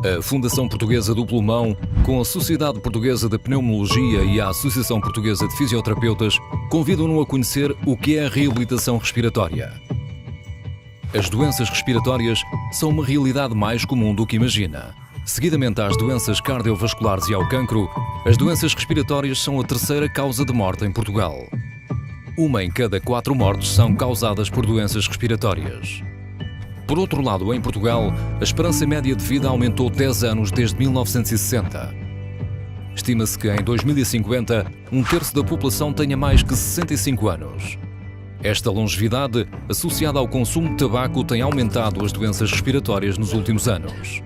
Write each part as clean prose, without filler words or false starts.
A Fundação Portuguesa do Pulmão, com a Sociedade Portuguesa de Pneumologia e a Associação Portuguesa de Fisioterapeutas, convidam-no a conhecer o que é a reabilitação respiratória. As doenças respiratórias são uma realidade mais comum do que imagina. Seguidamente às doenças cardiovasculares e ao cancro, as doenças respiratórias são a terceira causa de morte em Portugal. 1 em cada 4 mortes são causadas por doenças respiratórias. Por outro lado, em Portugal, a esperança média de vida aumentou 10 anos desde 1960. Estima-se que em 2050, 1/3 da população tenha mais que 65 anos. Esta longevidade, associada ao consumo de tabaco, tem aumentado as doenças respiratórias nos últimos anos.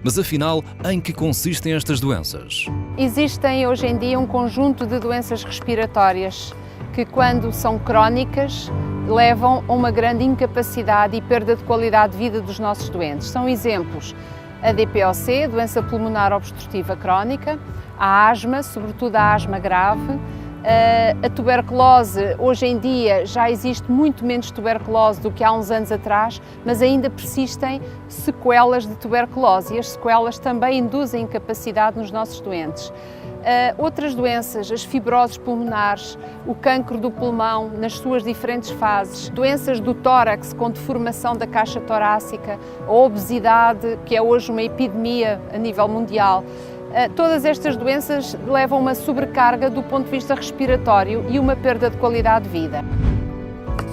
Mas afinal, em que consistem estas doenças? Existem hoje em dia um conjunto de doenças respiratórias que, quando são crónicas, levam a uma grande incapacidade e perda de qualidade de vida dos nossos doentes. São exemplos a DPOC, doença pulmonar obstrutiva crónica, a asma, sobretudo a asma grave, a tuberculose. Hoje em dia já existe muito menos tuberculose do que há uns anos atrás, mas ainda persistem sequelas de tuberculose e as sequelas também induzem incapacidade nos nossos doentes. Outras doenças, as fibroses pulmonares, o cancro do pulmão nas suas diferentes fases, doenças do tórax com deformação da caixa torácica, a obesidade, que é hoje uma epidemia a nível mundial. Todas estas doenças levam a uma sobrecarga do ponto de vista respiratório e uma perda de qualidade de vida.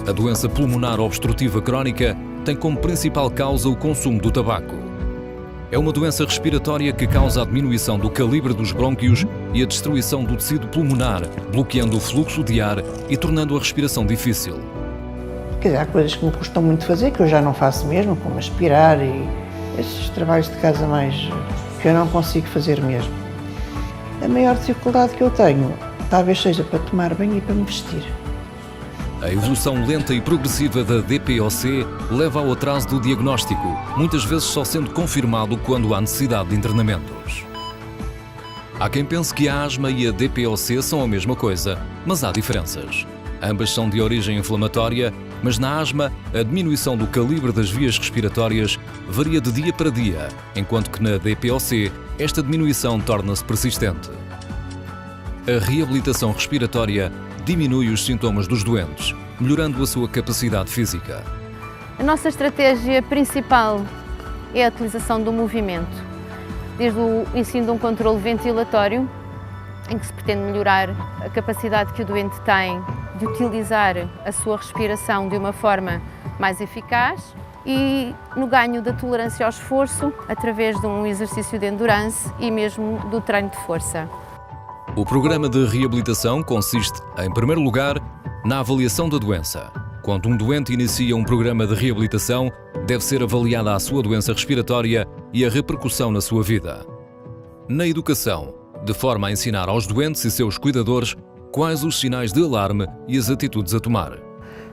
A doença pulmonar obstrutiva crónica tem como principal causa o consumo do tabaco. É uma doença respiratória que causa a diminuição do calibre dos brônquios e a destruição do tecido pulmonar, bloqueando o fluxo de ar e tornando a respiração difícil. Quer dizer, há coisas que me custam muito fazer, que eu já não faço mesmo, como aspirar e esses trabalhos de casa mais que eu não consigo fazer mesmo. A maior dificuldade que eu tenho talvez seja para tomar banho e para me vestir. A evolução lenta e progressiva da DPOC leva ao atraso do diagnóstico, muitas vezes só sendo confirmado quando há necessidade de internamentos. Há quem pense que a asma e a DPOC são a mesma coisa, mas há diferenças. Ambas são de origem inflamatória, mas na asma a diminuição do calibre das vias respiratórias varia de dia para dia, enquanto que na DPOC esta diminuição torna-se persistente. A reabilitação respiratória diminui os sintomas dos doentes, melhorando a sua capacidade física. A nossa estratégia principal é a utilização do movimento, desde o ensino de um controle ventilatório, em que se pretende melhorar a capacidade que o doente tem de utilizar a sua respiração de uma forma mais eficaz, e no ganho da tolerância ao esforço, através de um exercício de endurance e mesmo do treino de força. O programa de reabilitação consiste, em primeiro lugar, na avaliação da doença. Quando um doente inicia um programa de reabilitação, deve ser avaliada a sua doença respiratória e a repercussão na sua vida. Na educação, de forma a ensinar aos doentes e seus cuidadores quais os sinais de alarme e as atitudes a tomar.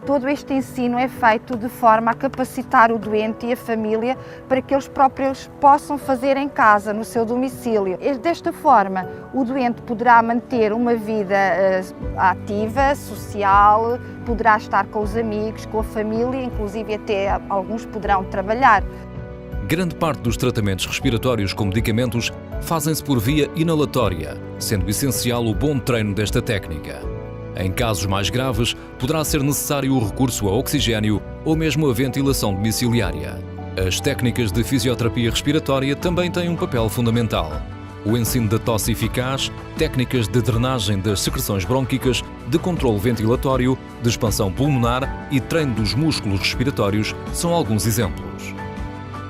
Todo este ensino é feito de forma a capacitar o doente e a família para que eles próprios possam fazer em casa, no seu domicílio. Desta forma, o doente poderá manter uma vida ativa, social, poderá estar com os amigos, com a família, inclusive até alguns poderão trabalhar. Grande parte dos tratamentos respiratórios com medicamentos fazem-se por via inalatória, sendo essencial o bom treino desta técnica. Em casos mais graves, poderá ser necessário o recurso a oxigênio ou mesmo a ventilação domiciliária. As técnicas de fisioterapia respiratória também têm um papel fundamental. O ensino da tosse eficaz, técnicas de drenagem das secreções brônquicas, de controle ventilatório, de expansão pulmonar e treino dos músculos respiratórios são alguns exemplos.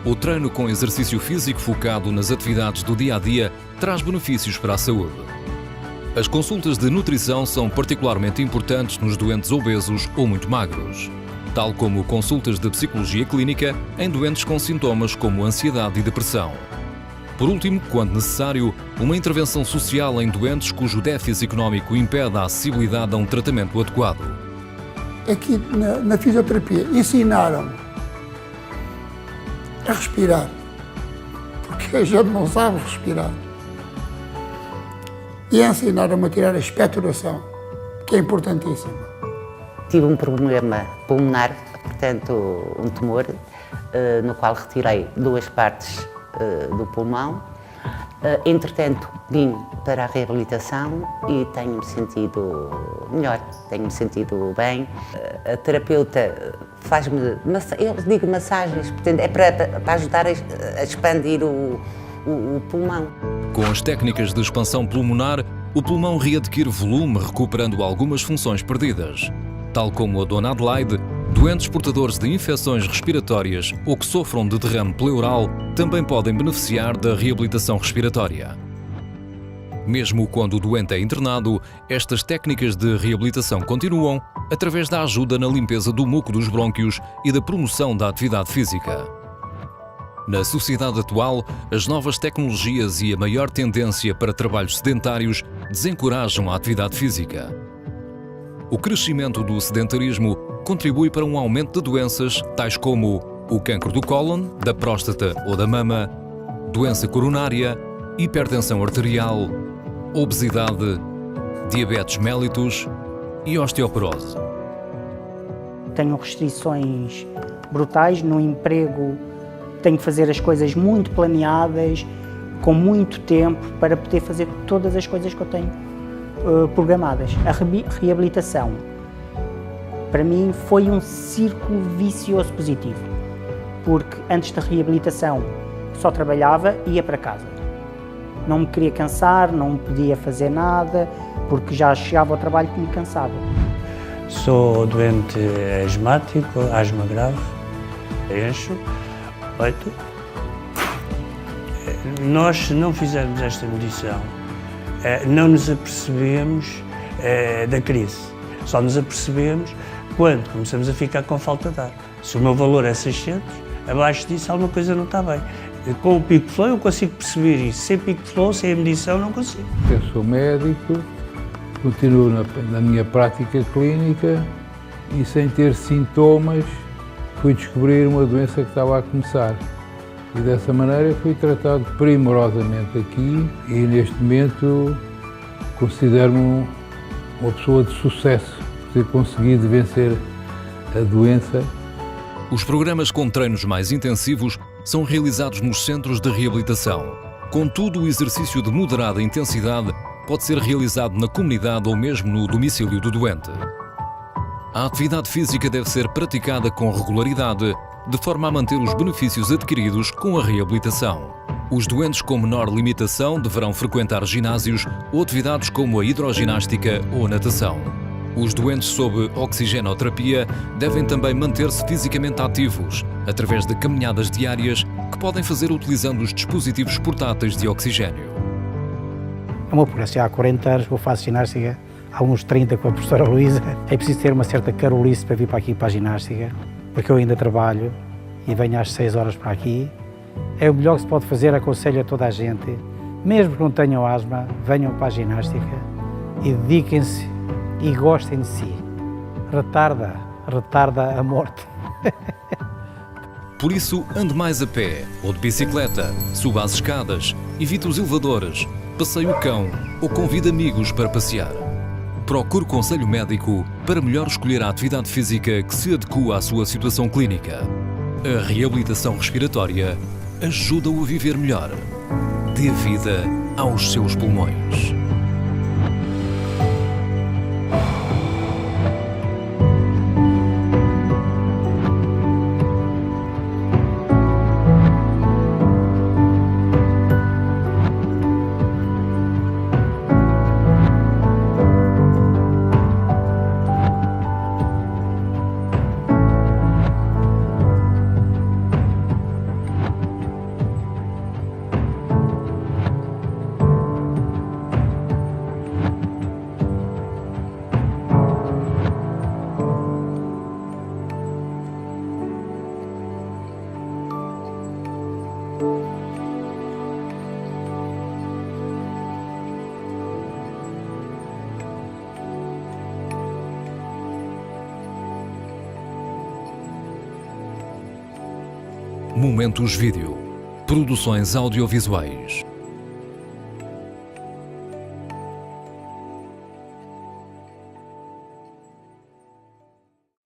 O treino com exercício físico focado nas atividades do dia-a-dia traz benefícios para a saúde. As consultas de nutrição são particularmente importantes nos doentes obesos ou muito magros, tal como consultas de psicologia clínica em doentes com sintomas como ansiedade e depressão. Por último, quando necessário, uma intervenção social em doentes cujo déficit económico impede a acessibilidade a um tratamento adequado. Aqui na fisioterapia ensinaram a respirar, porque a gente não sabe respirar. E ensinaram-me a tirar a expectoração, que é importantíssima. Tive um problema pulmonar, portanto um tumor, no qual retirei 2 partes do pulmão. Entretanto, vim para a reabilitação e tenho-me sentido melhor, tenho-me sentido bem. A terapeuta faz-me, eu digo massagens, portanto, é para ajudar a expandir o pulmão. Com as técnicas de expansão pulmonar, o pulmão readquire volume, recuperando algumas funções perdidas. Tal como a Dona Adelaide, doentes portadores de infecções respiratórias ou que sofram de derrame pleural também podem beneficiar da reabilitação respiratória. Mesmo quando o doente é internado, estas técnicas de reabilitação continuam através da ajuda na limpeza do muco dos brônquios e da promoção da atividade física. Na sociedade atual, as novas tecnologias e a maior tendência para trabalhos sedentários desencorajam a atividade física. O crescimento do sedentarismo contribui para um aumento de doenças tais como o cancro do cólon, da próstata ou da mama, doença coronária, hipertensão arterial, obesidade, diabetes mellitus e osteoporose. Tenho restrições brutais no emprego, tenho que fazer as coisas muito planeadas, com muito tempo para poder fazer todas as coisas que eu tenho programadas. A reabilitação, para mim, foi um círculo vicioso positivo, porque antes da reabilitação só trabalhava e ia para casa. Não me queria cansar, não podia fazer nada, porque já chegava ao trabalho que me cansava. Sou doente asmático, asma grave, encho, peito. Nós, se não fizermos esta medição, não nos apercebemos da crise. Só nos apercebemos quando começamos a ficar com falta de ar. Se o meu valor é 600, abaixo disso alguma coisa não está bem. Com o pico de flow eu consigo perceber isso. Sem pico de flow, sem a medição, não consigo. Eu sou médico, continuo na minha prática clínica e sem ter sintomas fui descobrir uma doença que estava a começar. E dessa maneira fui tratado primorosamente aqui e neste momento considero-me uma pessoa de sucesso por ter conseguido vencer a doença. Os programas com treinos mais intensivos são realizados nos centros de reabilitação. Contudo, o exercício de moderada intensidade pode ser realizado na comunidade ou mesmo no domicílio do doente. A atividade física deve ser praticada com regularidade, de forma a manter os benefícios adquiridos com a reabilitação. Os doentes com menor limitação deverão frequentar ginásios ou atividades como a hidroginástica ou a natação. Os doentes sob oxigenoterapia devem também manter-se fisicamente ativos, através de caminhadas diárias que podem fazer utilizando os dispositivos portáteis de oxigênio. É uma ocorrência há 40 anos, eu faço ginástica há uns 30 com a professora Luísa. É preciso ter uma certa carolice para vir para aqui para a ginástica, porque eu ainda trabalho e venho às 6 horas para aqui. É o melhor que se pode fazer, aconselho a toda a gente, mesmo que não tenham asma, venham para a ginástica e dediquem-se e gostem de si. Retarda a morte. Por isso, ande mais a pé ou de bicicleta, suba as escadas, evite os elevadores, passeie o cão ou convide amigos para passear. Procure conselho médico para melhor escolher a atividade física que se adequa à sua situação clínica. A reabilitação respiratória ajuda-o a viver melhor. Dê vida aos seus pulmões. Momentos Vídeo. Produções audiovisuais.